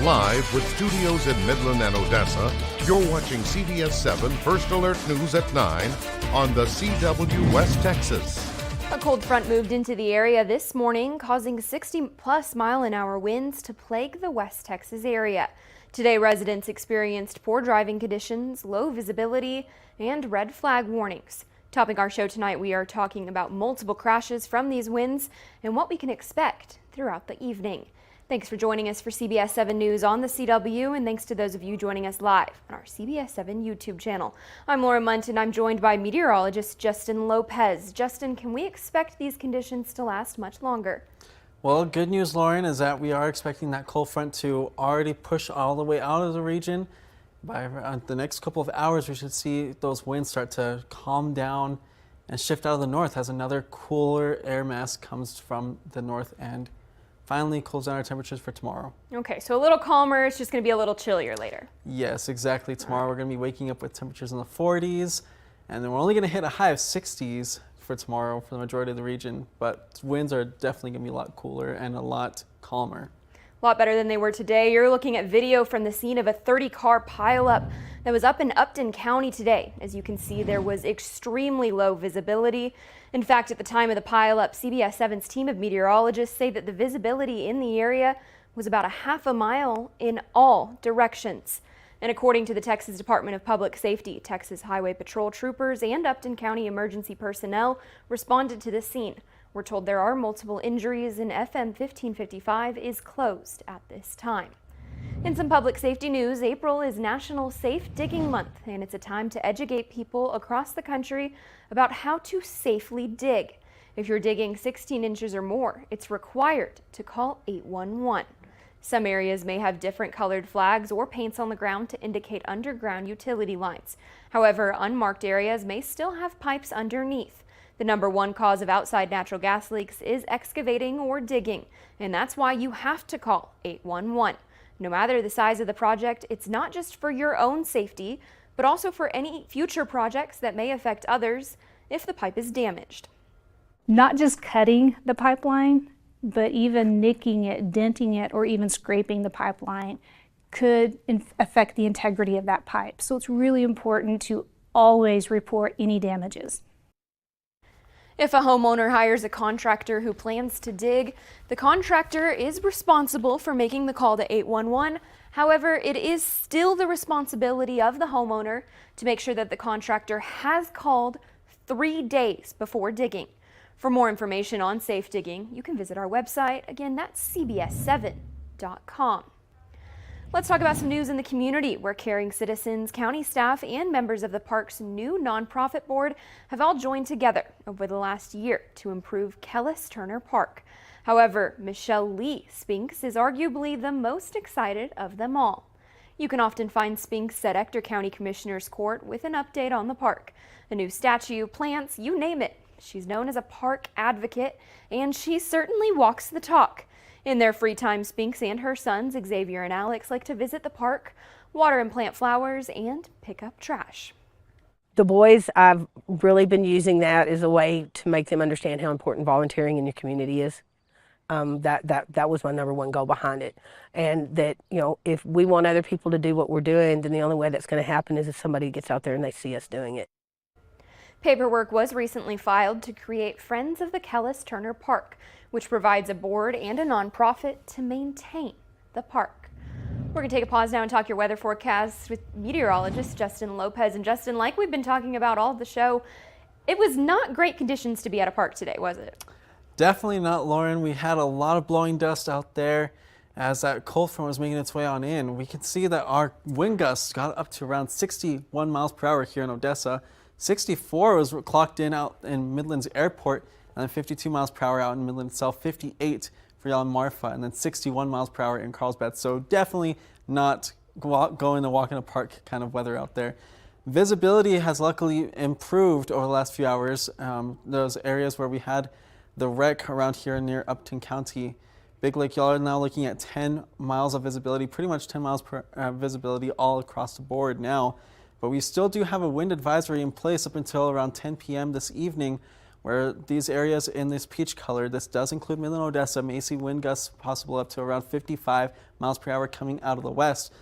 Live with studios in Midland and Odessa, you're watching CBS7 First Alert News at 9 on the CW West Texas. A cold front moved into the area this morning, causing 60-plus mile-an-hour winds to plague the West Texas area. Today, residents experienced poor driving conditions, low visibility, and red flag warnings. Topping our show tonight, we are talking about multiple crashes from these winds and what we can expect throughout the evening. Thanks for joining us for CBS 7 News on the CW, and thanks to those of you joining us live on our CBS 7 YouTube channel. I'm Laura Munt, and I'm joined by meteorologist Justin Lopez. Justin, can we expect these conditions to last much longer? Well, good news, Lauren, is that we are expecting that cold front to already push all the way out of the region. By the next couple of hours, we should see those winds start to calm down and shift out of the north as another cooler air mass comes from the north and finally cools down our temperatures for tomorrow. Okay, so a little calmer. It's just going to be a little chillier later. Yes, exactly. Tomorrow we're going to be waking up with temperatures in the 40s, and then we're only going to hit a high of 60s for tomorrow for the majority of the region, but winds are definitely going to be a lot cooler and a lot calmer. A lot better than they were today. You're looking at video from the scene of a 30-car pileup that was up in Upton County today. As you can see, there was extremely low visibility. In fact, at the time of the pileup, CBS 7's team of meteorologists say that the visibility in the area was about a half a mile in all directions. And according to the Texas Department of Public Safety, Texas Highway Patrol troopers and Upton County emergency personnel responded to the scene. We're told there are multiple injuries and FM 1555 is closed at this time. In some public safety news, April is National Safe Digging Month, and it's a time to educate people across the country about how to safely dig. If you're digging 16 inches or more, it's required to call 811. Some areas may have different colored flags or paints on the ground to indicate underground utility lines. However, unmarked areas may still have pipes underneath. The number one cause of outside natural gas leaks is excavating or digging, and that's why you have to call 811. No matter the size of the project, it's not just for your own safety, but also for any future projects that may affect others if the pipe is damaged. Not just cutting the pipeline, but even nicking it, denting it, or even scraping the pipeline could affect the integrity of that pipe. So it's really important to always report any damages. If a homeowner hires a contractor who plans to dig, the contractor is responsible for making the call to 811. However, it is still the responsibility of the homeowner to make sure that the contractor has called 3 days before digging. For more information on safe digging, you can visit our website. Again, that's CBS7.com. Let's talk about some news in the community where caring citizens, county staff, and members of the park's new nonprofit board have all joined together over the last year to improve Kellis Turner Park. However, Michelle Lee Spinks is arguably the most excited of them all. You can often find Spinks at Ector County Commissioner's Court with an update on the park. A new statue, plants, you name it. She's known as a park advocate, and she certainly walks the talk. In their free time, Spinks and her sons, Xavier and Alex, like to visit the park, water and plant flowers, and pick up trash. The boys, I've really been using that as a way to make them understand how important volunteering in your community is. That was my number one goal behind it. And that, you know, if we want other people to do what we're doing, then the only way that's going to happen is if somebody gets out there and they see us doing it. Paperwork was recently filed to create Friends of the Kellis Turner Park, which provides a board and a nonprofit to maintain the park. We're going to take a pause now and talk your weather forecast with meteorologist Justin Lopez. And Justin, like we've been talking about all the show, it was not great conditions to be at a park today, was it? Definitely not, Lauren. We had a lot of blowing dust out there as that cold front was making its way on in. We can see that our wind gusts got up to around 61 miles per hour here in Odessa. 64 was clocked in out in Midland's airport, and then 52 miles per hour out in Midland itself, 58 for y'all in Marfa, and then 61 miles per hour in Carlsbad. So definitely not going to walk in a park kind of weather out there. Visibility has luckily improved over the last few hours. Those areas where we had the wreck around here near Upton County, Big Lake, y'all are now looking at 10 miles of visibility, pretty much 10 miles per visibility all across the board now. But we still do have a wind advisory in place up until around 10 p.m. this evening, where these areas in this peach color, this does include Midland, Odessa, may see wind gusts possible up to around 55 miles per hour coming out of the west.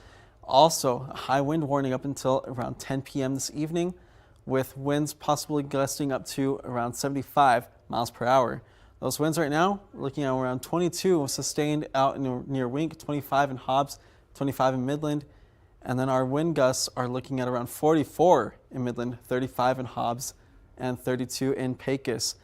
Also, a high wind warning up until around 10 p.m. this evening, with winds possibly gusting up to around 75 miles per hour. Those winds right now, we're looking at around 22 sustained out near Wink, 25 in Hobbs, 25 in Midland. And then our wind gusts are looking at around 44 in Midland, 35 in Hobbs, and 32 in Pecos.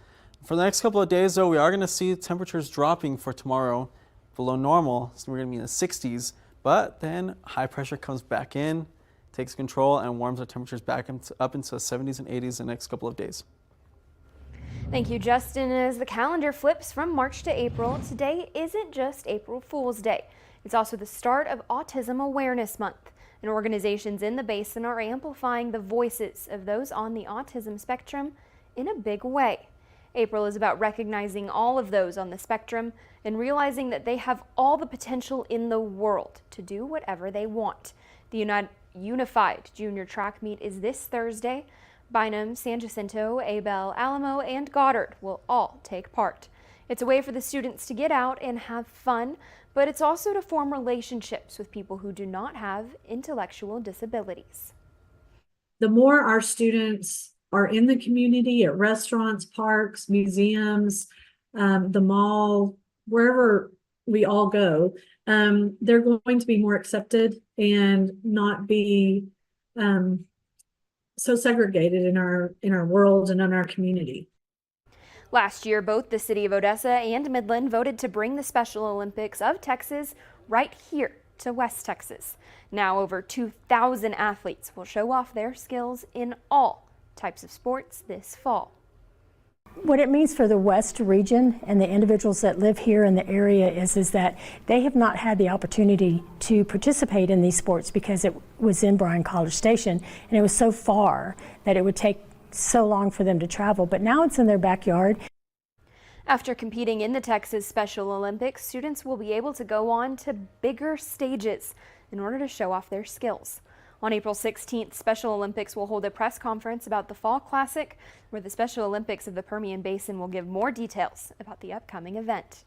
For the next couple of days, though, we are going to see temperatures dropping for tomorrow below normal. So we're going to be in the 60s, but then high pressure comes back in, takes control, and warms our temperatures back up into the 70s and 80s the next couple of days. Thank you, Justin. As the calendar flips from March to April, today isn't just April Fool's Day. It's also the start of Autism Awareness Month, and organizations in the Basin are amplifying the voices of those on the autism spectrum in a big way. April is about recognizing all of those on the spectrum and realizing that they have all the potential in the world to do whatever they want. The Unified Junior Track Meet is this Thursday. Bynum, San Jacinto, Abel, Alamo, and Goddard will all take part. It's a way for the students to get out and have fun, but it's also to form relationships with people who do not have intellectual disabilities. The more our students are in the community, at restaurants, parks, museums, the mall, wherever we all go, they're going to be more accepted and not be so segregated in our world and in our community. Last year, both the city of Odessa and Midland voted to bring the Special Olympics of Texas right here to West Texas. Now over 2,000 athletes will show off their skills in all types of sports this fall. What it means for the West region and the individuals that live here in the area is that they have not had the opportunity to participate in these sports because it was in Bryan College Station and it was so far that it would take so long for them to travel, but now it's in their backyard. After competing in the Texas Special Olympics, students will be able to go on to bigger stages in order to show off their skills. On April 16th, Special Olympics will hold a press conference about the Fall Classic, where the Special Olympics of the Permian Basin will give more details about the upcoming event.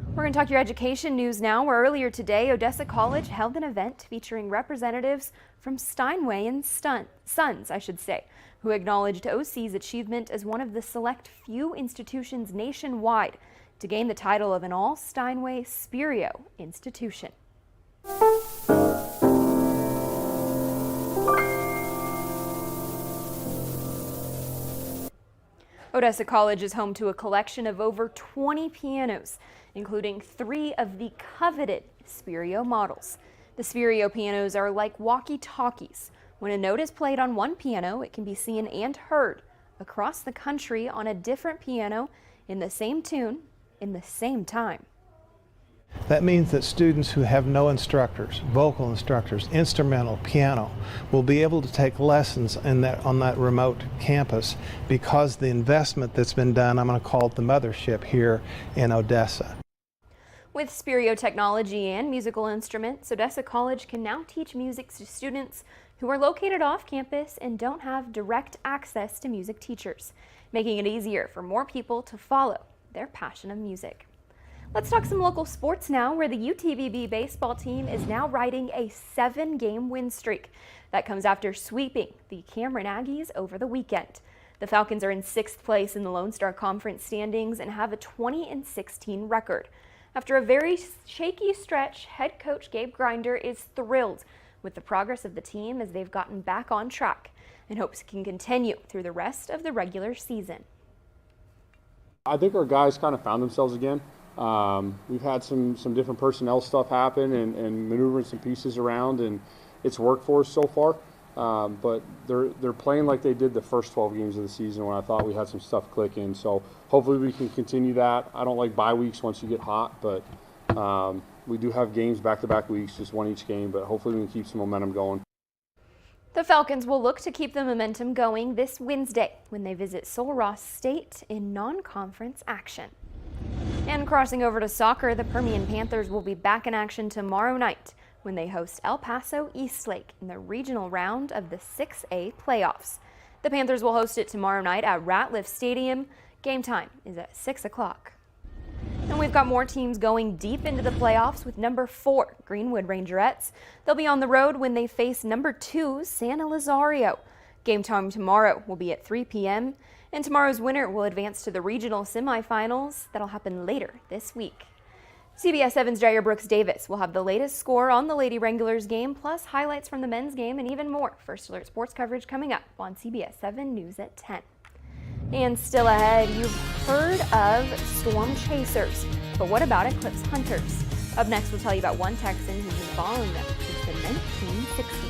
We're going to talk your education news now, where earlier today, Odessa College held an event featuring representatives from Steinway and Sons, who acknowledged OC's achievement as one of the select few institutions nationwide to gain the title of an all-Steinway Spirio institution. Odessa College is home to a collection of over 20 pianos, including 3 of the coveted Spirio models. The Spirio pianos are like walkie-talkies. When a note is played on one piano, it can be seen and heard across the country on a different piano in the same tune in the same time. That means that students who have no instructors, vocal instructors, instrumental, piano, will be able to take lessons on that remote campus because the investment that's been done, I'm going to call it the mothership here in Odessa. With Spirio technology and musical instruments, Odessa College can now teach music to students who are located off campus and don't have direct access to music teachers, making it easier for more people to follow their passion of music. Let's talk some local sports now, where the UTVB baseball team is now riding a 7-game win streak. That comes after sweeping the Cameron Aggies over the weekend. The Falcons are in 6th place in the Lone Star Conference standings and have a 20-16 record. After a very shaky stretch, head coach Gabe Grinder is thrilled with the progress of the team as they've gotten back on track and hopes it can continue through the rest of the regular season. I think our guys kind of found themselves again. We've had some different personnel stuff happen and maneuvering some pieces around, and it's worked for us so far. But they're playing like they did the first 12 games of the season when I thought we had some stuff clicking. So hopefully we can continue that. I don't like bye weeks once you get hot, but we do have games back-to-back weeks, just one each game, but hopefully we can keep some momentum going. The Falcons will look to keep the momentum going this Wednesday when they visit Sul Ross State in non-conference action. And crossing over to soccer, the Permian Panthers will be back in action tomorrow night when they host El Paso Eastlake in the regional round of the 6A playoffs. The Panthers will host it tomorrow night at Ratliff Stadium. Game time is at 6 o'clock. And we've got more teams going deep into the playoffs with number 4, Greenwood Rangerettes. They'll be on the road when they face number 2, Santa Lazario. Game time tomorrow will be at 3 p.m. and tomorrow's winner will advance to the regional semifinals. That'll happen later this week. CBS 7's Jair Brooks Davis will have the latest score on the Lady Wranglers game, plus highlights from the men's game and even more. First Alert Sports coverage coming up on CBS 7 News at 10. And still ahead, you've heard of storm chasers, but what about eclipse hunters? Up next, we'll tell you about one Texan who's been following them since the 1960s.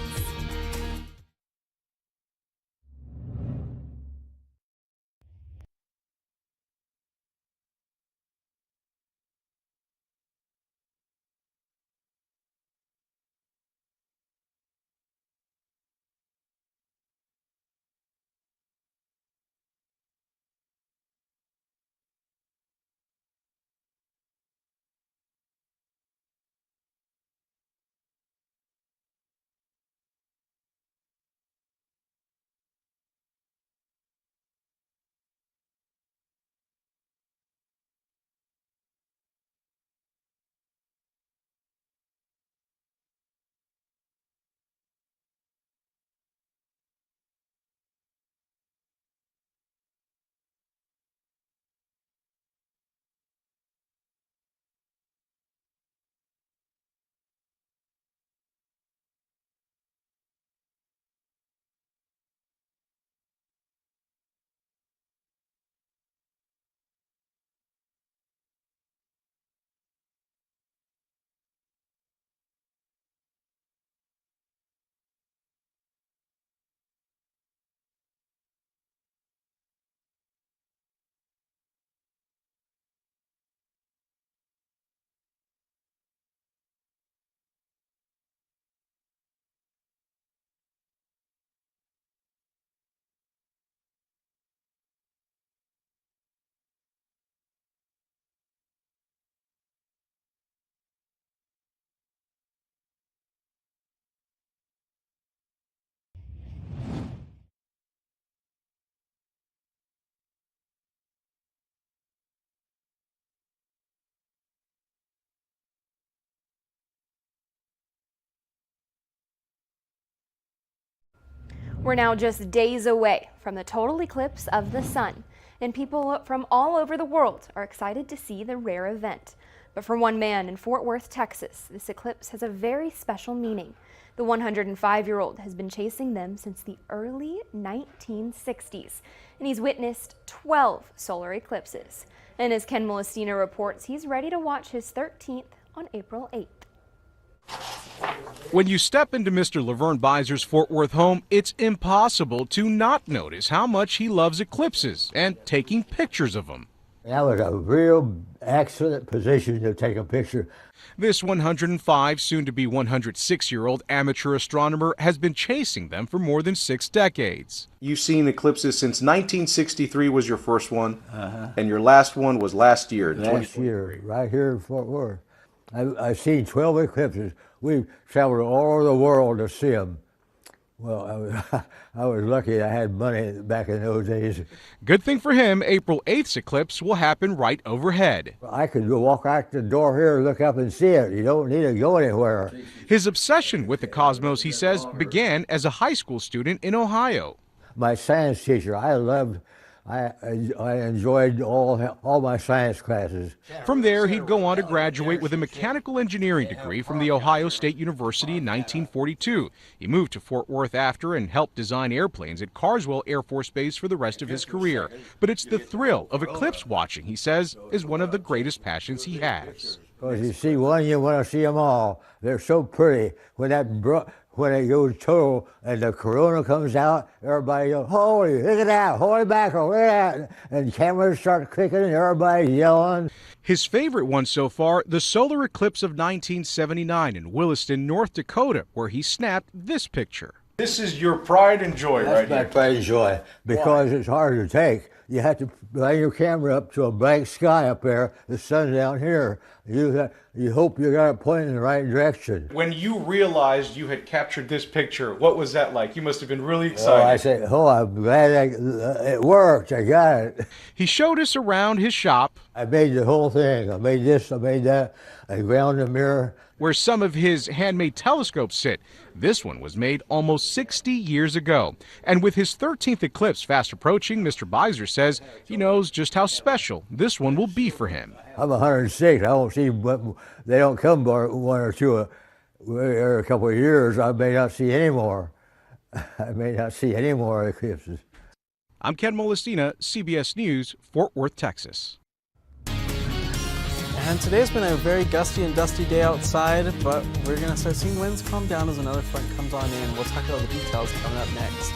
We're now just days away from the total eclipse of the sun, and people from all over the world are excited to see the rare event. But for one man in Fort Worth, Texas, this eclipse has a very special meaning. The 105-year-old has been chasing them since the early 1960s, and he's witnessed 12 solar eclipses. And as Ken Molestina reports, he's ready to watch his 13th on April 8th. When you step into Mr. Laverne Beiser's Fort Worth home, it's impossible to not notice how much he loves eclipses and taking pictures of them. That was a real excellent position to take a picture. This 105, soon-to-be 106-year-old amateur astronomer has been chasing them for more than 6 decades. You've seen eclipses since 1963 was your first one, and your last one was last year. Last year, right here in Fort Worth. I've seen 12 eclipses. We traveled all over the world to see them. Well, I was lucky I had money back in those days. Good thing for him, April 8th's eclipse will happen right overhead. I could go walk out the door here and look up and see it. You don't need to go anywhere. His obsession with the cosmos, he says, began as a high school student in Ohio. My science teacher, I enjoyed all my science classes. From there, he'd go on to graduate with a mechanical engineering degree from The Ohio State University in 1942. He moved to Fort Worth after and helped design airplanes at Carswell Air Force Base for the rest of his career. But it's the thrill of eclipse watching, he says, is one of the greatest passions he has. Because you see one, you want to see them all. They're so pretty. When it goes total and the corona comes out, everybody goes, holy, look at that, holy mackerel, look at that. And cameras start clicking and everybody's yelling. His favorite one so far, the solar eclipse of 1979 in Williston, North Dakota, where he snapped this picture. This is your pride and joy right here. That's my pride and joy, because it's hard to take. you have to bring your camera up to a blank sky up there. The sun's down here. You hope you got it pointing in the right direction. When you realized you had captured this picture, what was that like? You must have been really Oh, excited. I said, oh, I'm glad it worked. I got it. He showed us around his shop, I made the whole thing. I made this, I made that. I ground the mirror. where some of his handmade telescopes sit. This one was made almost 60 years ago. And with his 13th eclipse fast approaching, Mr. Beiser says he knows just how special this one will be for him. I'm 106. I don't see, but they don't come by one or two every couple of years. I may not see any more. I may not see any more eclipses. I'm Ken Molestina, CBS News, Fort Worth, Texas. And today's been a very gusty and dusty day outside, but we're going to start seeing winds calm down as another front comes on in. We'll talk about the details coming up next.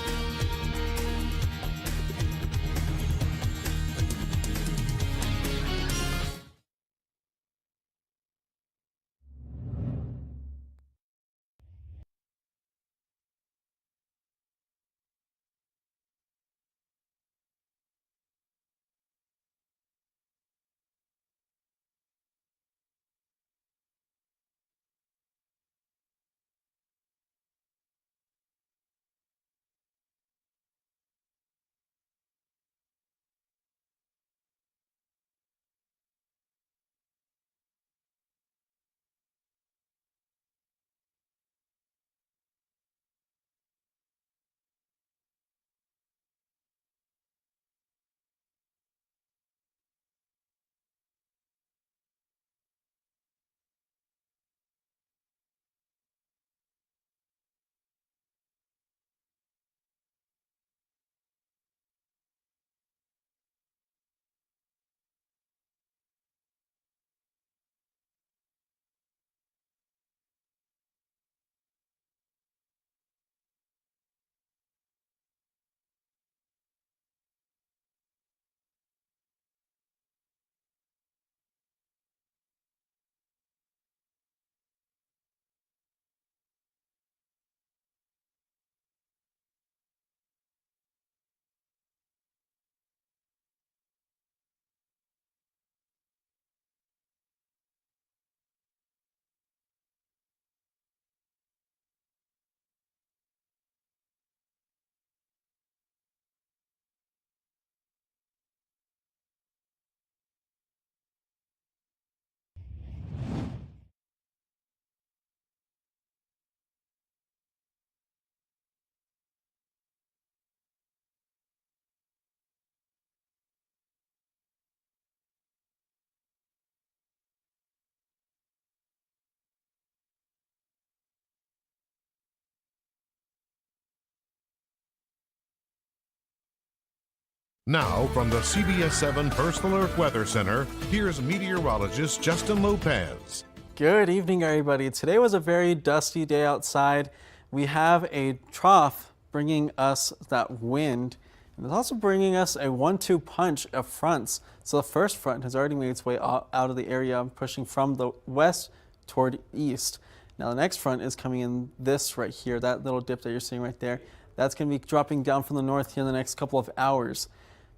Now, from the CBS7 First Alert Weather Center, here's meteorologist Justin Lopez. Good evening, everybody. Today was a very dusty day outside. We have a trough bringing us that wind, and it's also bringing us a 1-2 punch of fronts. So the first front has already made its way out of the area, pushing from the west toward east. Now the next front is coming in this right here, that little dip that you're seeing right there. That's going to be dropping down from the north here in the next couple of hours.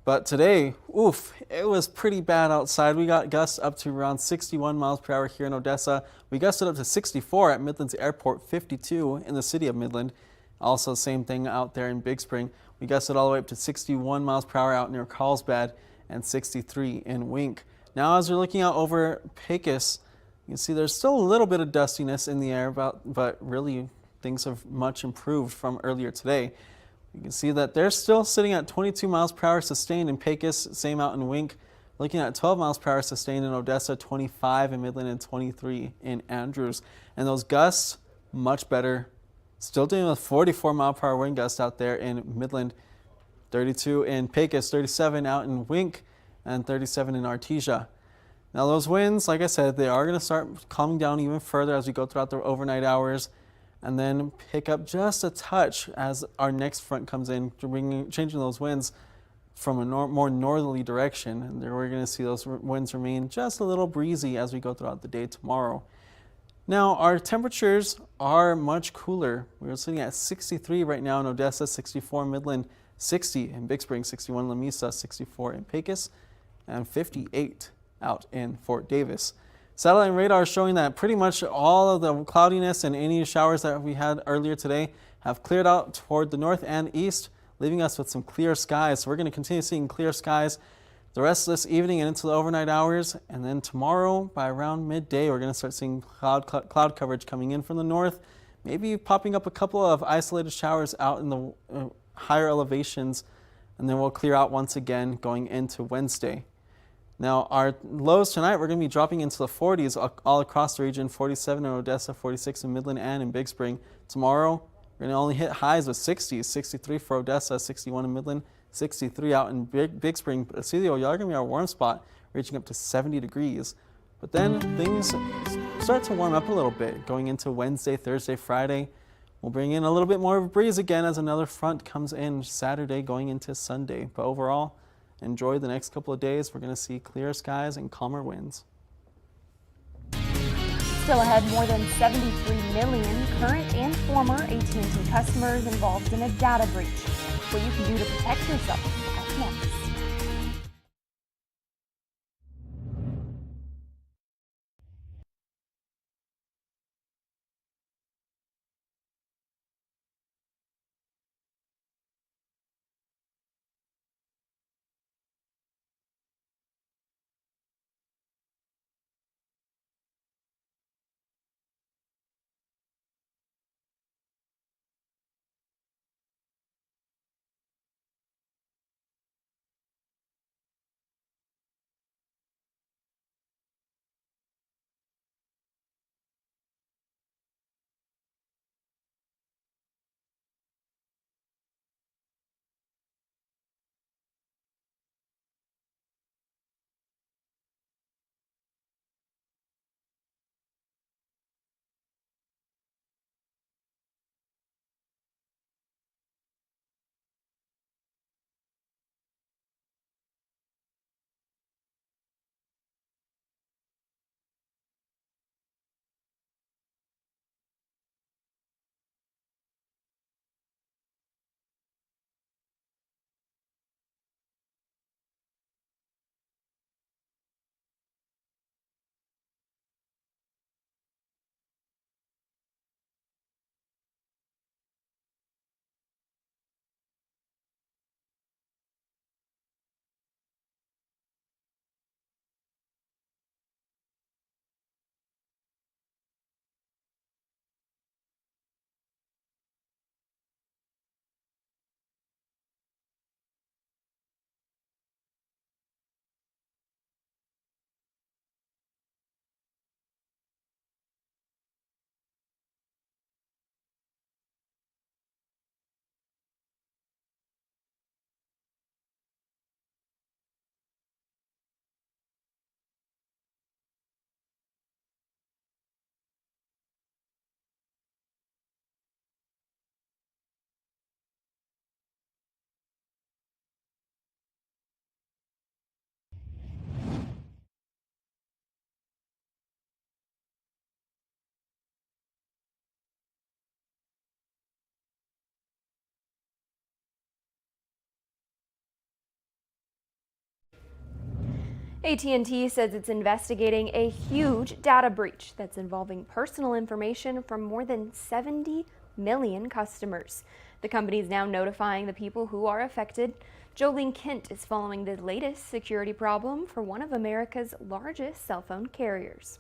But today, oof, it was pretty bad outside. We got gusts up to around 61 miles per hour here in Odessa. We gusted up to 64 at Midland's Airport, 52 in the city of Midland. Also, same thing out there in Big Spring. We gusted all the way up to 61 miles per hour out near Carlsbad and 63 in Wink. Now, as we're looking out over Pecos, you can see there's still a little bit of dustiness in the air, but really things have much improved from earlier today. You can see that they're still sitting at 22 miles per hour sustained in Pecos, same out in Wink. Looking at 12 miles per hour sustained in Odessa, 25 in Midland, and 23 in Andrews. And those gusts, much better. Still dealing with 44 mile per hour wind gusts out there in Midland, 32 in Pecos, 37 out in Wink, and 37 in Artesia. Now those winds, like I said, they are going to start calming down even further as we go throughout the overnight hours, and then pick up just a touch as our next front comes in, changing those winds from a more northerly direction. And we're going to see those winds remain just a little breezy as we go throughout the day tomorrow. Now, our temperatures are much cooler. We're sitting at 63 right now in Odessa, 64 in Midland, 60 in Big Spring, 61 in La Mesa, 64 in Pecos, and 58 out in Fort Davis. Satellite and radar is showing that pretty much all of the cloudiness and any showers that we had earlier today have cleared out toward the north and east, leaving us with some clear skies. So we're going to continue seeing clear skies the rest of this evening and into the overnight hours. And then tomorrow by around midday, we're going to start seeing cloud coverage coming in from the north, maybe popping up a couple of isolated showers out in the higher elevations, and then we'll clear out once again going into Wednesday. Now, our lows tonight, we're going to be dropping into the 40s all across the region, 47 in Odessa, 46 in Midland and in Big Spring. Tomorrow, we're going to only hit highs with 60s, 63 for Odessa, 61 in Midland, 63 out in Big Spring. Basilio, y'all are going to be our warm spot, reaching up to 70 degrees. But then things start to warm up a little bit going into Wednesday, Thursday, Friday. We'll bring in a little bit more of a breeze again as another front comes in Saturday going into Sunday. But overall, enjoy the next couple of days. We're going to see clear skies and calmer winds. Still ahead, more than 73 million current and former AT&T customers involved in a data breach. What you can do to protect yourself. Up next. AT&T says it's investigating a huge data breach that's involving personal information from more than 70 million customers. The company is now notifying the people who are affected. Jolene Kent is following the latest security problem for one of America's largest cell phone carriers.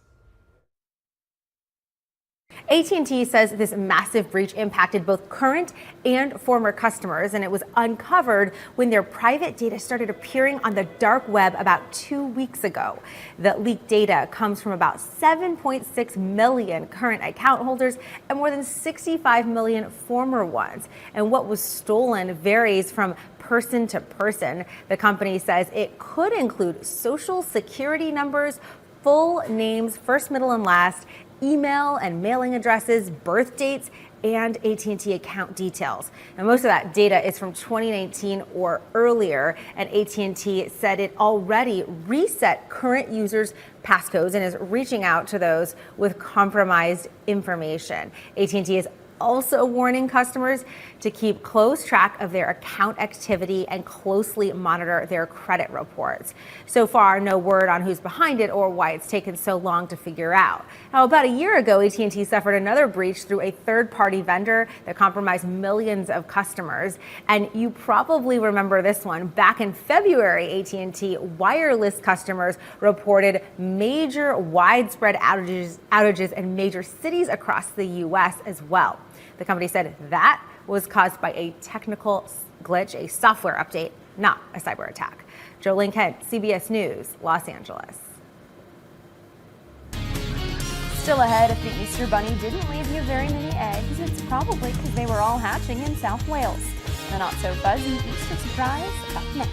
AT&T says this massive breach impacted both current and former customers, and it was uncovered when their private data started appearing on the dark web about 2 weeks ago. The leaked data comes from about 7.6 million current account holders and more than 65 million former ones. And what was stolen varies from person to person. The company says it could include social security numbers, full names, first, middle, and last, email and mailing addresses, birth dates, and AT&T account details. And most of that data is from 2019 or earlier, and AT&T said it already reset current users' passcodes and is reaching out to those with compromised information. AT&T is also warning customers to keep close track of their account activity and closely monitor their credit reports. So far, no word on who's behind it or why it's taken so long to figure out. Now, about a year ago, AT&T suffered another breach through a third-party vendor that compromised millions of customers. And you probably remember this one. Back in February, AT&T wireless customers reported major widespread outages in major cities across the U.S. as well. The company said that was caused by a technical glitch, a software update, not a cyber attack. Jolene Kent, CBS News, Los Angeles. Still ahead, if the Easter Bunny didn't leave you very many eggs, it's probably because they were all hatching in South Wales. The not-so-fuzzy Easter surprise up next.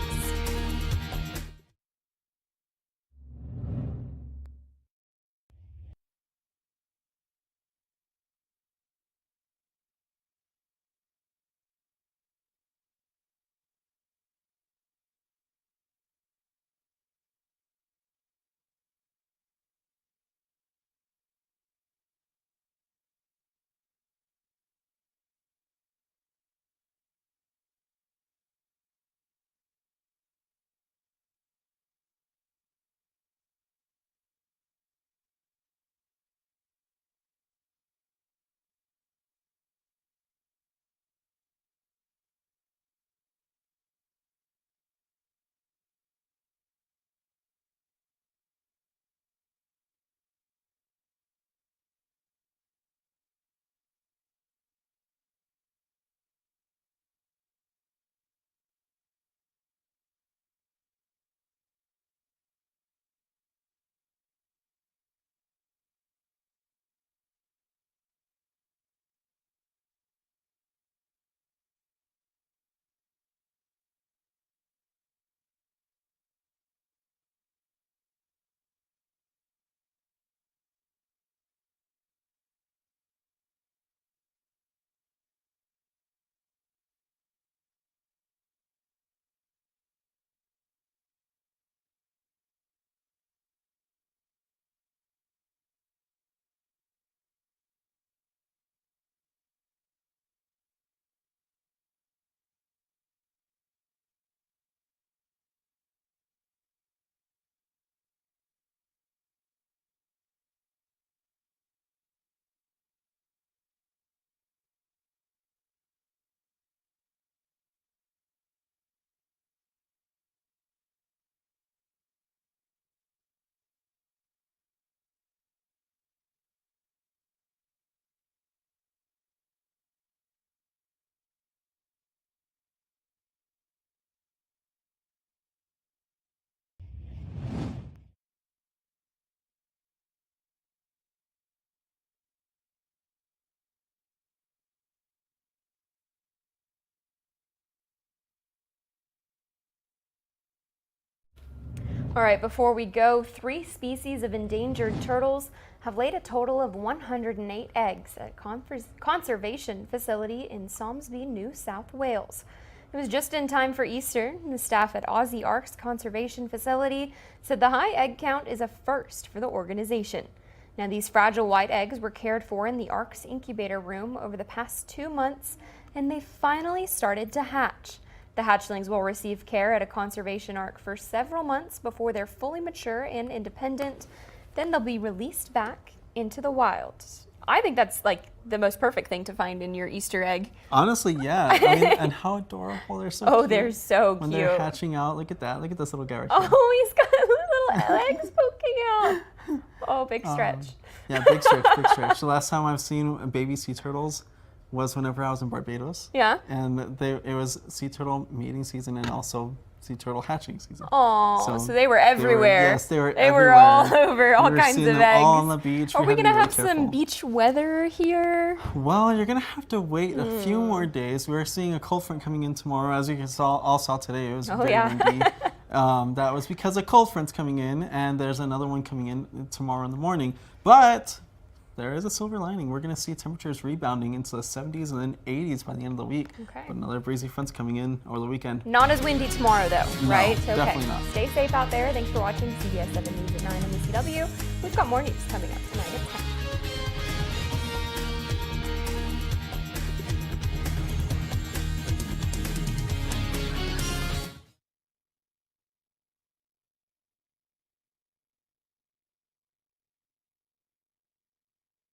All right, before we go, 3 species of endangered turtles have laid a total of 108 eggs at a conservation facility in Somesby, New South Wales. It was just in time for Easter. The staff at Aussie Arks Conservation Facility said the high egg count is a first for the organization. Now, these fragile white eggs were cared for in the Arks incubator room over the past 2 months, and they finally started to hatch. The hatchlings will receive care at a conservation ark for several months before they're fully mature and independent. Then they'll be released back into the wild. I think that's like the most perfect thing to find in your Easter egg. Honestly, yeah. I mean, and how adorable. They're so cute. Oh, they're so when cute. When they're hatching out, look at that. Look at this little guy right here. Oh, he's got little legs poking out. Oh, big stretch. Yeah, big stretch, big stretch. The last time I've seen baby sea turtles was whenever I was in Barbados. Yeah. And it was sea turtle mating season and also sea turtle hatching season. Oh, so they were everywhere. Yes, they were everywhere. They were all over, all kinds of eggs. All on the beach. Are we going to have some beach weather here? Well, you're going to have to wait a few more days. We're seeing a cold front coming in tomorrow. As you all saw today, it was very windy. That was because a cold front's coming in, and there's another one coming in tomorrow in the morning. But there is a silver lining. We're going to see temperatures rebounding into the 70s and then 80s by the end of the week. Okay. But another breezy front's coming in over the weekend. Not as windy tomorrow, though, right? No, definitely not. Stay safe out there. Thanks for watching CBS7 News at 9 on the CW. We've got more news coming up tonight at 10.